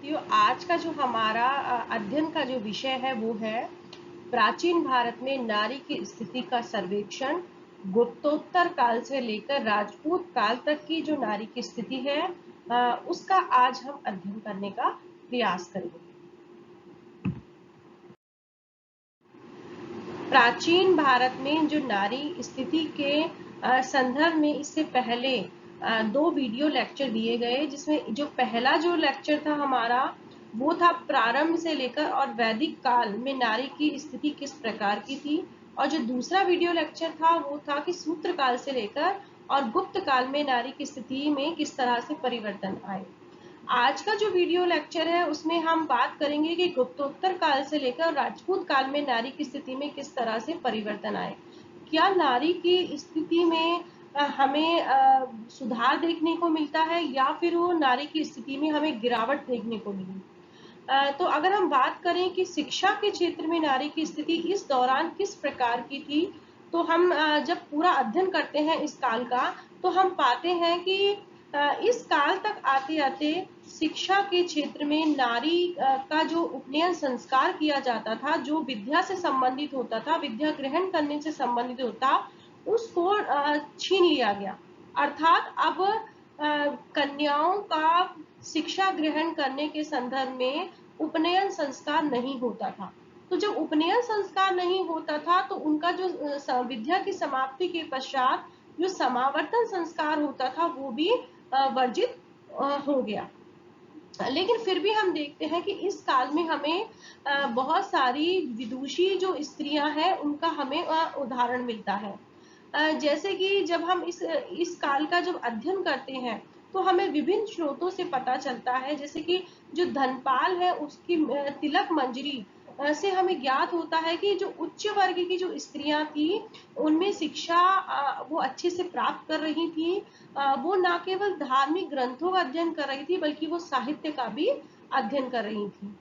साथियों, आज का जो हमारा अध्ययन का जो विषय है वो है प्राचीन भारत में नारी की स्थिति का सर्वेक्षण। गुप्तोत्तर काल से लेकर राजपूत काल तक की जो नारी की स्थिति है उसका आज हम अध्ययन करने का प्रयास करेंगे। प्राचीन भारत में जो नारी स्थिति के संदर्भ में इससे पहले दो वीडियो लेक्चर दिए गए, जिसमें जो पहला जो लेक्चर था हमारा वो था प्रारंभ से लेकर और वैदिक काल में नारी की स्थिति किस प्रकार की थी, और जो दूसरा वीडियो लेक्चर था वो था कि सूत्र काल से लेकर और गुप्त काल में नारी की स्थिति में किस तरह से परिवर्तन आए। आज का जो वीडियो लेक्चर है उसमें हम बात करेंगे कि गुप्तोत्तर काल से लेकर राजपूत काल में नारी की स्थिति में किस तरह से परिवर्तन आए। क्या नारी की स्थिति में हमें सुधार देखने को मिलता है या फिर वो नारी की स्थिति में हमें गिरावट देखने को मिली। तो अगर हम बात करें कि शिक्षा के क्षेत्र में नारी की स्थिति इस दौरान किस प्रकार की थी, तो हम जब पूरा अध्ययन करते हैं इस काल का, तो हम पाते हैं कि इस काल तक आते आते शिक्षा के क्षेत्र में नारी का जो उपनयन संस्कार किया जाता था, जो विद्या से संबंधित होता था, विद्या ग्रहण करने से संबंधित होता, उसको छीन लिया गया। अर्थात अब कन्याओं का शिक्षा ग्रहण करने के संदर्भ में उपनयन संस्कार नहीं होता था। तो जब उपनयन संस्कार नहीं होता था तो उनका जो विद्या की समाप्ति के पश्चात जो समावर्तन संस्कार होता था वो भी वर्जित हो गया। लेकिन फिर भी हम देखते हैं कि इस काल में हमें बहुत सारी विदुषी जो स्त्रियां हैं उनका हमें उदाहरण मिलता है। जैसे कि जब हम इस काल का जब अध्ययन करते हैं तो हमें विभिन्न स्रोतों से पता चलता है, जैसे कि जो धनपाल है उसकी तिलक मंजरी से हमें ज्ञात होता है कि जो उच्च वर्ग की जो स्त्रियां थी उनमें शिक्षा वो अच्छे से प्राप्त कर रही थी। वो ना केवल धार्मिक ग्रंथों का अध्ययन कर रही थी बल्कि वो साहित्य का भी अध्ययन कर रही थी।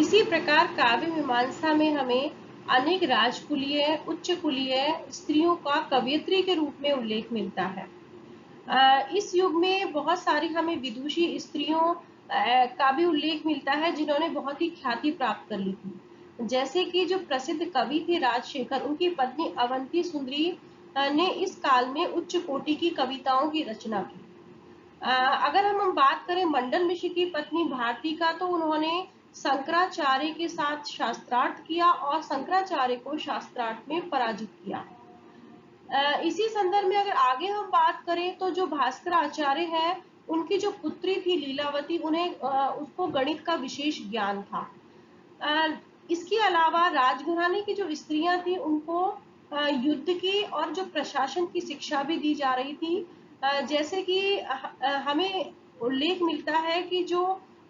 इसी प्रकार काव्य मीमांसा में हमें अनेक राजकुलीय उच्च कुलीय स्त्रियों का कवयित्री के रूप में उल्लेख मिलता है। इस युग में बहुत सारी हमें विदुषी स्त्रियों का भी उल्लेख मिलता है जिन्होंने बहुत ही ख्याति प्राप्त कर ली थी। जैसे कि जो प्रसिद्ध कवि थे राजशेखर, उनकी पत्नी अवंती सुंदरी ने इस काल में उच्च कोटि की कविताओं की रचना की। अगर हम बात करें मंडन मिश्र की पत्नी भारती का, तो उन्होंने शंकराचार्य के साथ शास्त्रार्थ किया और शंकराचार्य को शास्त्रार्थ में पराजित किया। इसी संदर्भ में अगर आगे हम बात करें तो जो भास्कर आचार्य है उनकी जो पुत्री थी लीलावती, उन्हें उसको गणित का विशेष ज्ञान था। इसके अलावा राजघराने की जो स्त्रियां थी उनको युद्ध की और जो प्रशासन की शिक्षा भी दी जा रही थी। जैसे कि हमें उल्लेख मिलता है कि जो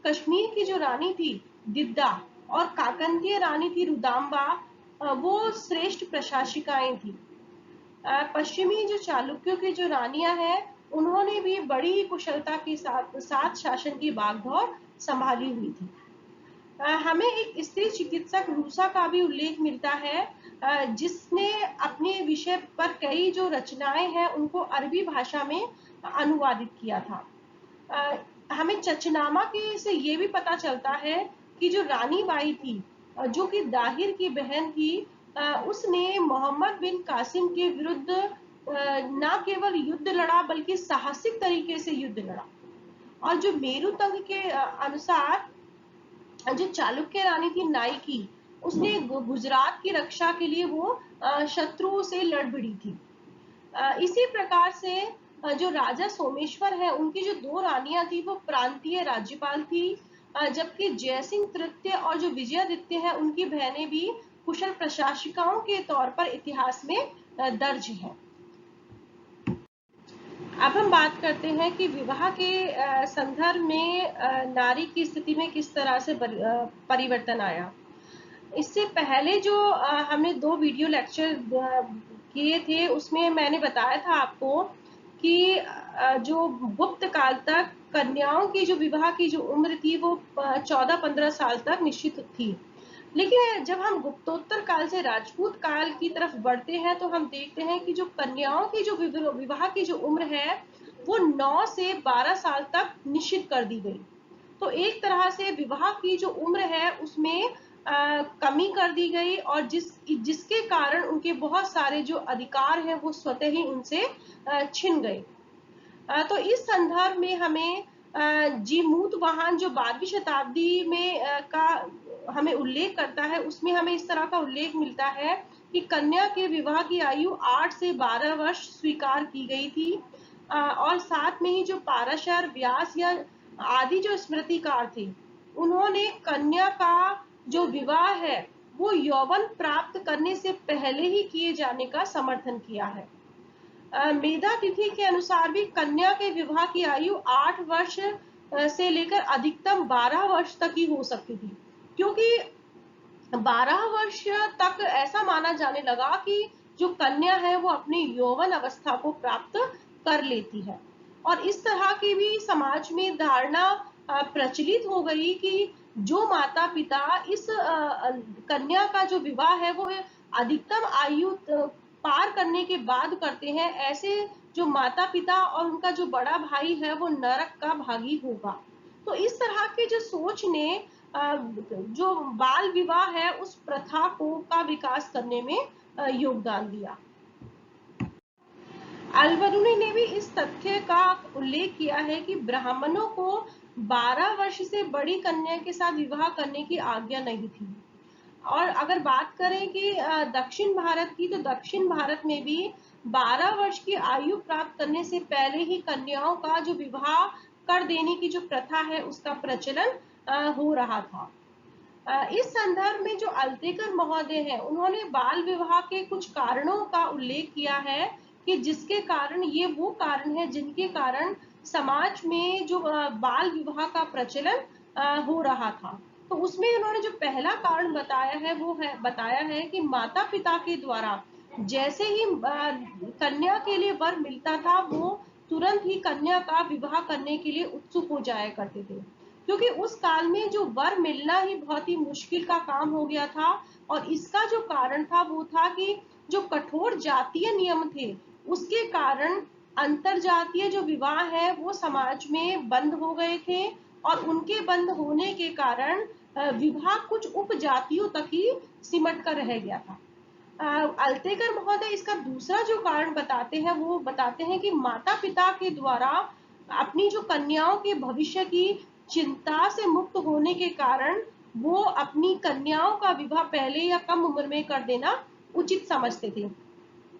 कश्मीर की जो रानी थी दिद्दा और काकंतीय रानी थी रुदाम्बा, वो श्रेष्ठ प्रशासिकाएं थी। पश्चिमी जो चालुक्यों की जो रानियां हैं उन्होंने भी बड़ी कुशलता के साथ शासन की बागडोर संभाली हुई थी। हमें एक स्त्री चिकित्सक रूसा का भी उल्लेख मिलता है, जिसने अपने विषय पर कई जो रचनाएं हैं उनको अरबी भाषा में अनुवादित किया था। हमें चचनामा के से ये भी पता चलता है कि जो रानी बाई थी, जो कि दाहिर की बहन थी, उसने मोहम्मद बिन कासिम के विरुद्ध न केवल युद्ध लड़ा बल्कि साहसिक तरीके से युद्ध लड़ा। और जो मेरुतंग के अनुसार जो चालुक्य रानी थी नाइकी, उसने गुजरात की रक्षा के लिए वो शत्रुओं से लड़ भिड़ी थी। इसी प्रकार से जो राजा सोमेश्वर है उनकी जो दो रानियां थी वो प्रांतीय राज्यपाल थी, जबकि जयसिंह तृतीय और जो विजयादित्य है उनकी बहनें भी कुशल प्रशासिकाओं के तौर पर इतिहास में दर्ज है। अब हम बात करते हैं कि विवाह के संदर्भ में नारी की स्थिति में किस तरह से परिवर्तन आया। इससे पहले जो हमने दो वीडियो लेक्चर किए थे उसमें मैंने बताया था आपको कि जो गुप्त काल तक कन्याओं की जो विवाह की जो उम्र थी वो 14-15 साल तक निश्चित थी। लेकिन जब हम गुप्तोत्तर काल से राजपूत काल की तरफ बढ़ते हैं तो हम देखते हैं कि जो कन्याओं की जो विवाह की जो उम्र है वो 9 से 12 साल तक निश्चित कर दी गई। तो एक तरह से विवाह की जो उम्र है उसमें कमी कर दी गई, और जिसके कारण उनके बहुत सारे जो अधिकार हैं वो स्वतः ही उनसे छिन गए। तो इस संदर्भ में हमें जीमूत वाहन जो 12वीं शताब्दी में का हमें उल्लेख करता है, उसमें हमें इस तरह का उल्लेख मिलता है कि कन्या के विवाह की आयु 8 से 12 वर्ष स्वीकार की गई थी। और साथ में ही जो पाराशर, व्यास या आदि जो स्मृतिकार थे, उन्होंने कन्या का जो विवाह है वो यौवन प्राप्त करने से पहले ही किए जाने का समर्थन किया है। मेधा तिथि के अनुसार भी कन्या के विवाह की आयु 8 वर्ष से लेकर अधिकतम 12 वर्ष तक ही हो सकती थी, क्योंकि 12 वर्ष तक ऐसा माना जाने लगा कि जो कन्या है वो अपनी यौवन अवस्था को प्राप्त कर लेती है। और इस तरह की भी समाज में धारणा प्रचलित हो गई कि जो माता पिता इस कन्या का जो विवाह है वो अधिकतम आयु पार करने के बाद करते हैं, ऐसे जो माता पिता और उनका जो बड़ा भाई है वो नरक का भागी होगा। तो इस तरह की जो सोच ने जो बाल विवाह है उस प्रथा को का विकास करने में योगदान दिया। अल-बरूनी ने भी इस तथ्य का उल्लेख किया है कि ब्राह्मणों को 12 वर्ष से बड़ी कन्या के साथ विवाह करने की आज्ञा नहीं थी। और अगर बात करें कि दक्षिण भारत की, तो दक्षिण भारत में भी 12 वर्ष की आयु प्राप्त करने से पहले ही कन्याओं का जो विवाह कर देने की जो प्रथा है उसका प्रचलन हो रहा था। इस संदर्भ में जो अल्तेकर महोदय हैं, उन्होंने बाल विवाह के कुछ कारणों का उल्लेख किया है कि जिसके कारण, ये वो कारण है जिनके कारण समाज में जो बाल विवाह का प्रचलन हो रहा था। तो उसमें उन्होंने जो पहला कारण बताया है कि माता पिता के द्वारा जैसे ही कन्या के लिए वर मिलता था, वो तुरंत ही कन्या का विवाह करने के लिए उत्सुक हो जाया करते थे, क्योंकि उस काल में जो वर मिलना ही बहुत ही मुश्किल का काम हो गया था। और इसका जो कारण था वो था कि जो कठोर जातीय नियम थे उसके कारण अंतर जातीय जो विवाह है वो समाज में बंद हो गए थे, और उनके बंद होने के कारण विवाह कुछ उपजातियों तक ही सिमट कर रह गया था। अल्तेकर महोदय इसका दूसरा जो कारण बताते हैं, वो बताते हैं कि माता पिता के द्वारा अपनी जो कन्याओं के भविष्य की चिंता से मुक्त होने के कारण वो अपनी कन्याओं का विवाह पहले या कम उम्र में कर देना उचित समझते थे,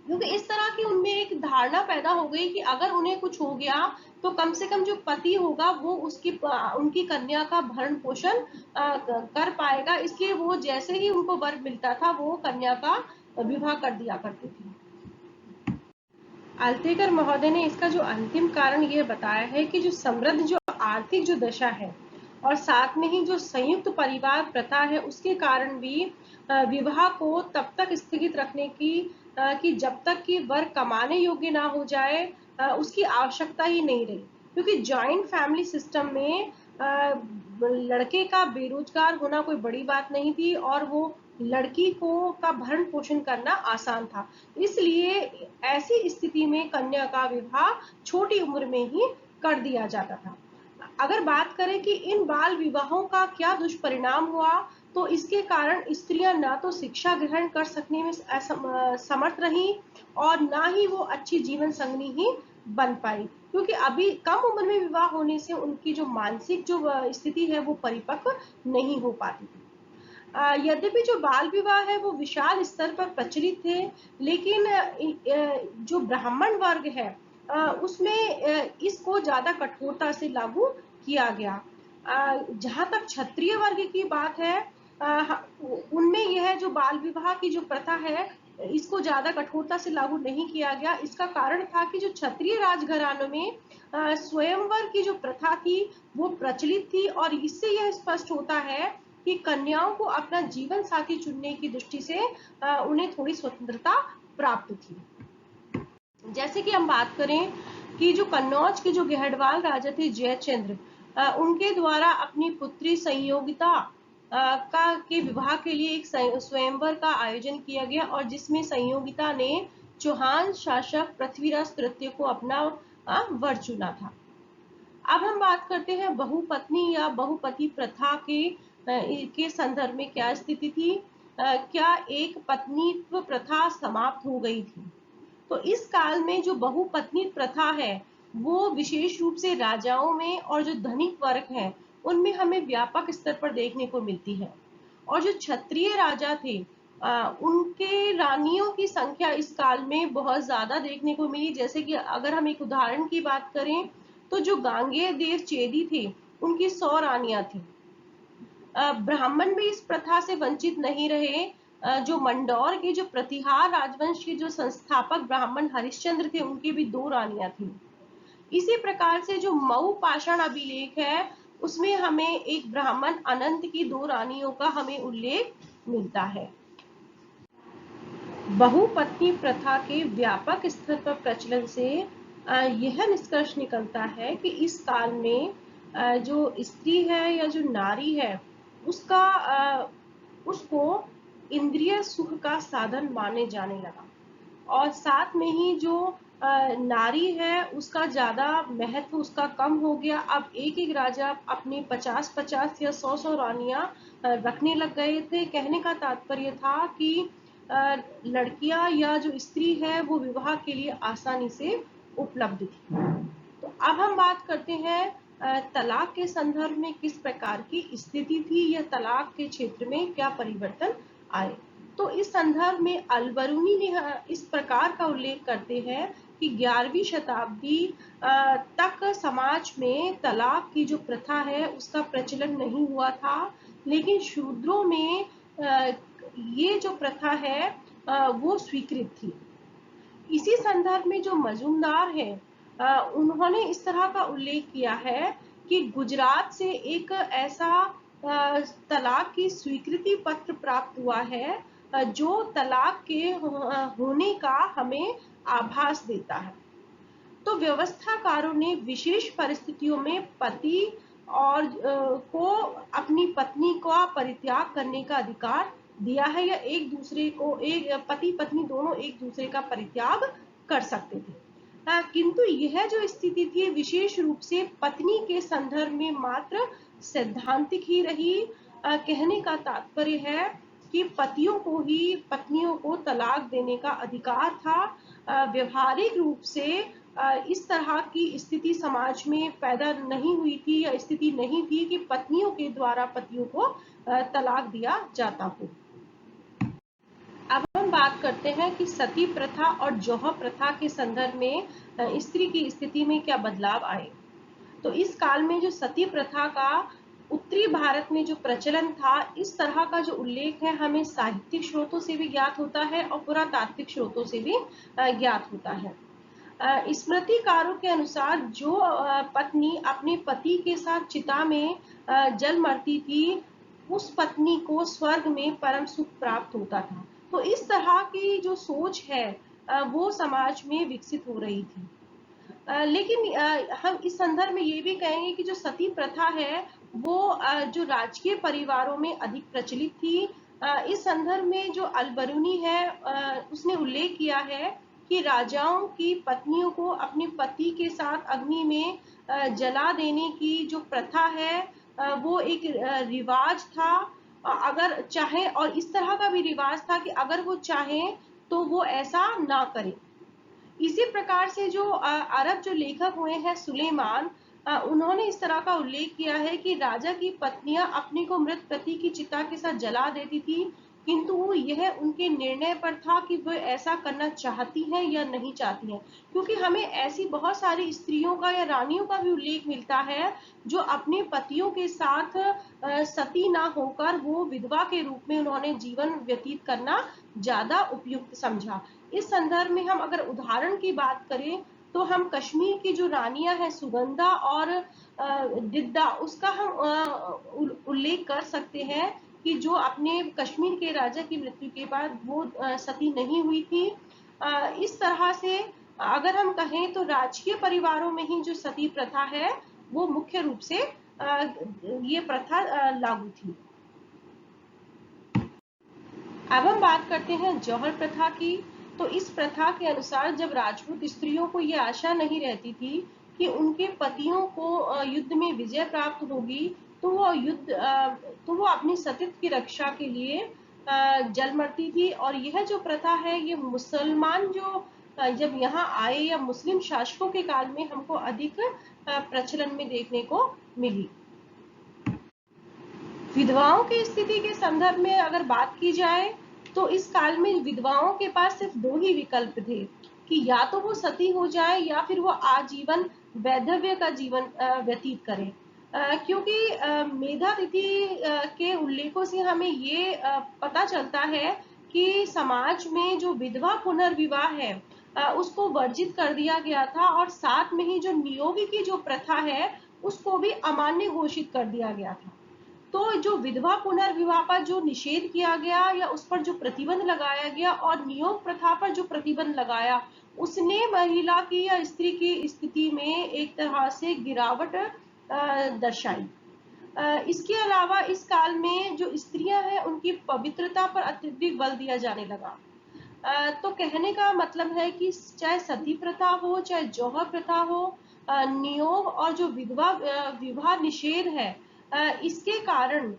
क्योंकि इस तरह की उनमें एक धारणा पैदा हो गई कि अगर उन्हें कुछ हो गया तो कम से कम जो पति होगा वो उनकी कन्या का भरण पोषण कर पाएगा, इसलिए वो जैसे ही उनको वर मिलता था वो कन्या का विवाह कर दिया करते थे। आल्तेकर महोदय ने इसका जो अंतिम कारण ये बताया है कि जो समृद्ध जो आर्थिक जो दशा है और साथ में ही जो संयुक्त परिवार प्रथा है उसके कारण भी विवाह को तब तक स्थगित रखने की कि जब तक कि वर कमाने योग्य ना हो जाए उसकी आवश्यकता ही नहीं रही, क्योंकि जॉइंट फैमिली सिस्टम में लड़के का बेरोजगार होना कोई बड़ी बात नहीं थी और वो लड़की को का भरण पोषण करना आसान था। इसलिए ऐसी स्थिति में कन्या का विवाह छोटी उम्र में ही कर दिया जाता था। अगर बात करें कि इन बाल विवाहों का क्या दुष्परिणाम हुआ, तो इसके कारण स्त्रियां ना तो शिक्षा ग्रहण कर सकने में समर्थ रही और ना ही वो अच्छी जीवन संगनी ही बन पाई, क्योंकि अभी कम उम्र में विवाह होने से उनकी जो मानसिक जो स्थिति है वो परिपक्व नहीं हो पाती थी। यद्यपि जो बाल विवाह है वो विशाल स्तर पर प्रचलित थे, लेकिन जो ब्राह्मण वर्ग है उसमें इसको ज्यादा कठोरता से लागू किया गया। जहां तक क्षत्रिय वर्ग की बात है, उनमें यह जो बाल विवाह की जो प्रथा है इसको ज्यादा कठोरता से लागू नहीं किया गया। इसका कारण था कि जो क्षत्रिय राजघरानों में स्वयंवर की जो प्रथा थी वो प्रचलित थी, और इससे यह स्पष्ट होता है कि कन्याओं को अपना जीवन साथी चुनने की दृष्टि से उन्हें थोड़ी स्वतंत्रता प्राप्त थी। जैसे कि हम बात करें कि जो कन्नौज के जो गहडवाल राजा थे जयचंद्र, उनके द्वारा अपनी पुत्री संयोगिता के विवाह के लिए एक स्वयंवर का आयोजन किया गया, और जिसमें संयोगिता ने चौहान शासक पृथ्वीराज तृतीय को अपना वर चुना था। अब हम बात करते हैं बहुपत्नी या बहुपति प्रथा के संदर्भ में क्या स्थिति थी। क्या एक पत्नीत्व प्रथा समाप्त हो गई थी? तो इस काल में जो बहुपत्नी प्रथा है वो विशेष रूप से राजाओं में और जो धनिक वर्ग है उनमें हमें व्यापक स्तर पर देखने को मिलती है। और जो क्षत्रिय राजा थे उनके रानियों की संख्या इस काल में बहुत ज्यादा देखने को मिली। जैसे कि अगर हम एक उदाहरण की बात करें तो जो गांगेय देव चेदी थे उनकी 100 रानियां थी। ब्राह्मण भी इस प्रथा से वंचित नहीं रहे। जो मंडौर के जो प्रतिहार राजवंश के जो संस्थापक ब्राह्मण हरिश्चंद्र थे उनकी भी 2 रानियां थी। इसी प्रकार से जो मऊ पाषाण अभिलेख है उसमें हमें एक ब्राह्मण अनंत की 2 रानियों का हमें उल्लेख मिलता है। बहुपत्नी प्रथा के व्यापक स्तर पर प्रचलन से यह निष्कर्ष निकलता है कि इस काल में जो स्त्री है या जो नारी है उसको इंद्रिय सुख का साधन माने जाने लगा। और साथ में ही जो नारी है उसका ज्यादा महत्व उसका कम हो गया। अब एक एक राजा अपनी 50-50 या 100-100 रानियां रखने लग गए थे। कहने का तात्पर्य था कि लड़कियां या जो स्त्री है वो विवाह के लिए आसानी से उपलब्ध थी। तो अब हम बात करते हैं तलाक के संदर्भ में किस प्रकार की स्थिति थी या तलाक के क्षेत्र में क्या परिवर्तन आए। तो इस संदर्भ में अलबरूनी ने इस प्रकार का उल्लेख करते हैं कि 11वीं शताब्दी तक समाज में तलाक की जो प्रथा है उसका प्रचलन नहीं हुआ था, लेकिन शूद्रों में ये जो प्रथा है वो स्वीकृत थी। इसी संदर्भ में जो मजूमदार है उन्होंने इस तरह का उल्लेख किया है कि गुजरात से एक ऐसा तलाक की स्वीकृति पत्र प्राप्त हुआ है जो तलाक के होने का हमें आभास देता है। तो व्यवस्थाकारों ने विशेष परिस्थितियों में पति और को अपनी पत्नी का परित्याग करने का अधिकार दिया है, या एक दूसरे को एक पति पत्नी दोनों एक दूसरे का परित्याग कर सकते थे। किंतु यह जो स्थिति थी विशेष रूप से पत्नी के संदर्भ में मात्र सैद्धांतिक ही रही। कहने का तात्पर्य है कि पतियों को ही पत्नियों को तलाक देने का अधिकार था। व्यवहारिक रूप से इस तरह की स्थिति समाज में पैदा नहीं हुई थी या स्थिति नहीं थी कि पत्नियों के द्वारा पतियों को तलाक दिया जाता हो। अब हम बात करते हैं कि सती प्रथा और जौहर प्रथा के संदर्भ में स्त्री की स्थिति में क्या बदलाव आए। तो इस काल में जो सती प्रथा का उत्तरी भारत में जो प्रचलन था इस तरह का जो उल्लेख है हमें साहित्यिक स्रोतों से भी ज्ञात होता है और पुरातात्विक स्रोतों से भी ज्ञात होता है। स्मृतिकारों के अनुसार जो पत्नी अपने पति के साथ चिता में जल मरती थी उस पत्नी को स्वर्ग में परम सुख प्राप्त होता था। तो इस तरह की जो सोच है वो समाज में विकसित हो रही थी। लेकिन हम इस संदर्भ में ये भी कहेंगे कि जो सती प्रथा है वो जो राजकीय परिवारों में अधिक प्रचलित थी। इस संदर्भ में जो अलबरूनी है उसने उल्लेख किया है कि राजाओं की पत्नियों को अपने पति के साथ अग्नि में जला देने की जो प्रथा है वो एक रिवाज था। अगर चाहे, और इस तरह का भी रिवाज था कि अगर वो चाहें तो वो ऐसा ना करें। इसी प्रकार से जो अरब जो लेखक हुए हैं सुलेमान, उन्होंने इस तरह का उल्लेख किया है कि राजा की पत्नियां अपने को मृत पति की चिता के साथ जला देती थी, किंतु यह उनके निर्णय पर था कि वह ऐसा करना चाहती हैं या नहीं चाहती हैं। क्योंकि हमें ऐसी बहुत सारी स्त्रियों का या रानियों का भी उल्लेख मिलता है जो अपने पतियों के साथ सती ना होकर वो विधवा के रूप में उन्होंने जीवन व्यतीत करना ज्यादा उपयुक्त समझा। इस संदर्भ में हम अगर उदाहरण की बात करें तो हम कश्मीर की जो रानियां हैं सुगंधा और दिद्दा उसका हम उल्लेख कर सकते हैं कि जो अपने कश्मीर के राजा की मृत्यु के बाद वो सती नहीं हुई थी। इस तरह से अगर हम कहें तो राजकीय परिवारों में ही जो सती प्रथा है वो मुख्य रूप से ये प्रथा लागू थी। अब हम बात करते हैं जौहर प्रथा की। तो इस प्रथा के अनुसार जब राजपूत स्त्रियों को ये आशा नहीं रहती थी कि उनके पतियों को युद्ध में विजय प्राप्त होगी, तो वो अपनी सतीत्व की रक्षा के लिए जल मरती थी। और यह जो प्रथा है, ये मुसलमान जो जब यहाँ आए या मुस्लिम शासकों के काल में हमको अधिक प्रचलन में देखने को मिली। विधवाओं की स्थिति के संदर्भ में अगर बात की जाए, तो इस काल में विधवाओं के पास सिर्फ दो ही विकल्प थे कि या तो वो सती हो जाए या फिर वो आजीवन वैधव्य का जीवन व्यतीत करें। क्योंकि मेधा तिथि के उल्लेखों से हमें ये पता चलता है कि समाज में जो विधवा पुनर्विवाह है उसको वर्जित कर दिया गया था, और साथ में ही जो नियोगी की जो प्रथा है उसको भी अमान्य घोषित कर दिया गया था। तो जो विधवा पुनर्विवाह पर जो निषेध किया गया या उस पर जो प्रतिबंध लगाया गया और नियोग प्रथा पर जो प्रतिबंध लगाया, उसने महिला की या स्त्री की स्थिति में एक तरह से गिरावट दर्शाई। इसके अलावा इस काल में जो स्त्रियां हैं उनकी पवित्रता पर अत्यधिक बल दिया जाने लगा। तो कहने का मतलब है कि चाहे सती प्रथा हो, चाहे जौहर प्रथा हो, नियोग और जो विधवा विवाह निषेध है, इसके कारण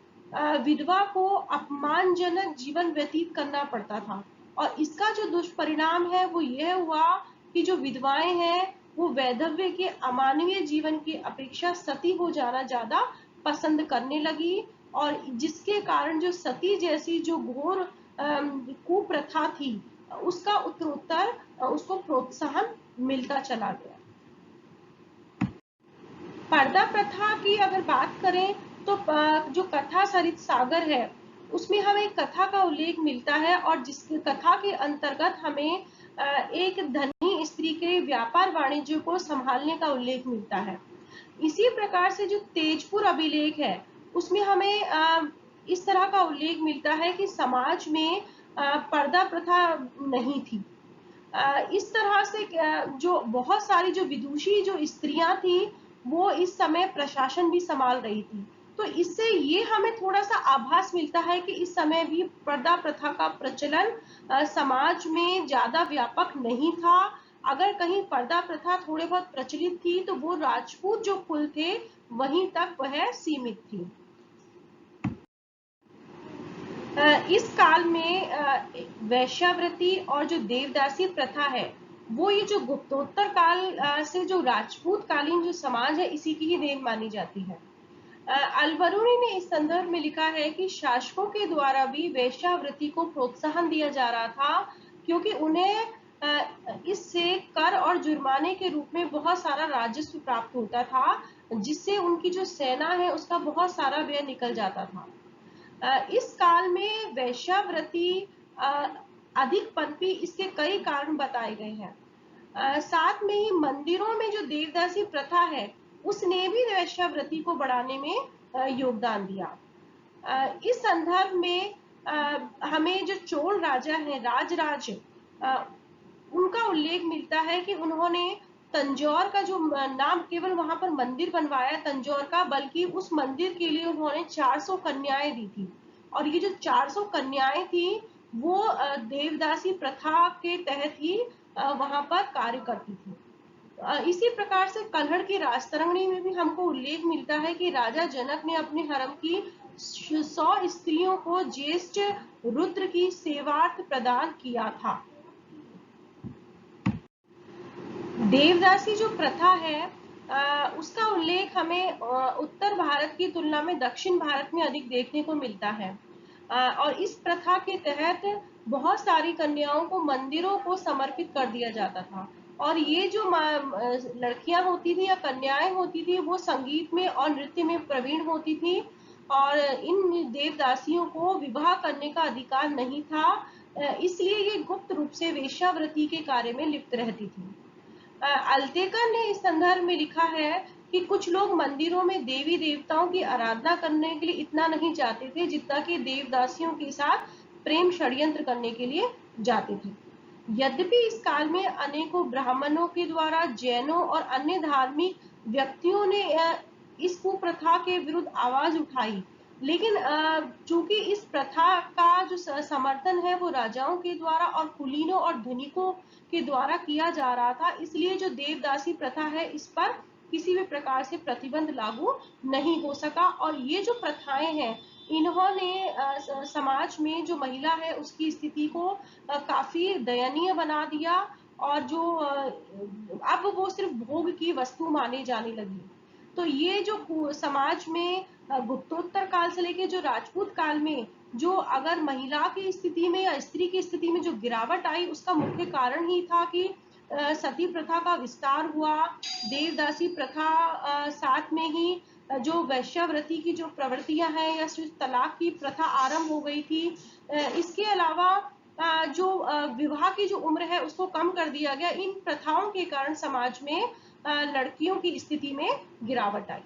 विधवा को अपमानजनक जीवन व्यतीत करना पड़ता था। और इसका जो दुष्परिणाम है वो यह हुआ कि जो विधवाएं हैं वो वैधव्य के अमानवीय जीवन की अपेक्षा सती हो जाना ज्यादा पसंद करने लगी, और जिसके कारण जो सती जैसी जो घोर कुप्रथा थी उसका उत्तरोत्तर उसको प्रोत्साहन मिलता चला गया। पर्दा प्रथा की अगर बात करें, तो जो कथा सरित सागर है उसमें हमें एक कथा का उल्लेख मिलता है, और जिस कथा के अंतर्गत हमें एक धनी स्त्री के व्यापार वाणिज्य को संभालने का उल्लेख मिलता है। इसी प्रकार से जो तेजपुर अभिलेख है उसमें हमें इस तरह का उल्लेख मिलता है कि समाज में पर्दा प्रथा नहीं थी। इस तरह से जो बहुत सारी जो विदुषी जो स्त्रियां थी वो इस समय प्रशासन भी संभाल रही थी। तो इससे ये हमें थोड़ा सा आभास मिलता है कि इस समय भी पर्दा प्रथा का प्रचलन समाज में ज्यादा व्यापक नहीं था। अगर कहीं पर्दा प्रथा थोड़े बहुत प्रचलित थी तो वो राजपूत जो कुल थे वहीं तक वह सीमित थी। इस काल में वैश्यावृत्ति और जो देवदासी प्रथा है वो ये जो गुप्तोत्तर काल से जो राजपूत कालीन जो समाज है इसी की ही देन मानी जाती है। अलबरूनी ने इस संदर्भ में लिखा है कि शासकों के द्वारा भी वैश्यावृत्ति को प्रोत्साहन दिया जा रहा था, क्योंकि उन्हें इससे कर और जुर्माने के रूप में बहुत सारा राजस्व प्राप्त होता था, जिससे उनकी जो सेना है उसका बहुत सारा व्यय निकल जाता था। इस काल में वैश्यावृत्ति अधिक पनपी, इसके कई कारण बताए गए हैं। साथ में ही मंदिरों में जो देवदासी प्रथा है उसने भी वैश्यावृत्ति को बढ़ाने में योगदान दिया। इस संदर्भ में हमें जो चोल राजा है राजराज, उनका उल्लेख मिलता है कि उन्होंने तंजौर का जो नाम केवल वहां पर मंदिर बनवाया तंजौर का, बल्कि उस मंदिर के लिए उन्होंने 400 कन्याएं दी थी। और ये जो 400 कन्याएं थी वो देवदासी प्रथा के तहत ही वहां पर कार्य करती थी। इसी प्रकार से कल्हड़ की राजतरंगिणी में भी हमको उल्लेख मिलता है कि राजा जनक ने अपने हरम की 100 स्त्रियों को ज्येष्ठ रुद्र की सेवार्थ प्रदान किया था। देवदासी जो प्रथा है उसका उल्लेख हमें उत्तर भारत की तुलना में दक्षिण भारत में अधिक देखने को मिलता है। और इस प्रथा के तहत बहुत सारी कन्याओं को मंदिरों को समर्पित कर दिया जाता था, और ये जो लड़कियां होती थी या कन्याएं होती थी वो संगीत में और नृत्य में प्रवीण होती थी, और इन देवदासियों को विवाह करने का अधिकार नहीं था, इसलिए ये गुप्त रूप से वेश्यावृत्ति के कार्य में लिप्त रहती थी। अल्तेकर ने इस संदर्भ में लिखा है कि कुछ लोग मंदिरों में देवी देवताओं की आराधना करने के लिए इतना नहीं जाते थे जितना कि देवदासियों के साथ प्रेम षड्यंत्र करने के लिए जाते थे। यद्यपि इस काल में अनेकों ब्राह्मणों के द्वारा जैनों और अन्य धार्मिक व्यक्तियों ने इस कुप्रथा के विरुद्ध आवाज उठाई, लेकिन चूंकि इस प्रथा का जो समर्थन है वो राजाओं के द्वारा और कुलीनों और धनिकों के द्वारा किया जा रहा था, इसलिए जो देवदासी प्रथा है इस पर किसी भी प्रकार से प्रतिबंध लागू नहीं हो सका। और ये जो प्रथाएं हैं इन्होंने समाज में जो महिला है उसकी स्थिति को काफी दयनीय बना दिया, और जो अब वो सिर्फ भोग की वस्तु माने जाने लगी। तो ये जो समाज में गुप्तोत्तर काल से लेके जो राजपूत काल में जो अगर महिला की स्थिति में या स्त्री की स्थिति में जो गिरावट आई, उसका मुख्य कारण ही था कि सती प्रथा का विस्तार हुआ, देवदासी प्रथा, साथ में ही जो वैश्यावृत्ति की जो प्रवृत्तियां हैं या सिर्फ तलाक की प्रथा आरंभ हो गई थी। इसके अलावा जो विवाह की जो उम्र है उसको कम कर दिया गया। इन प्रथाओं के कारण समाज में लड़कियों की स्थिति में गिरावट आई।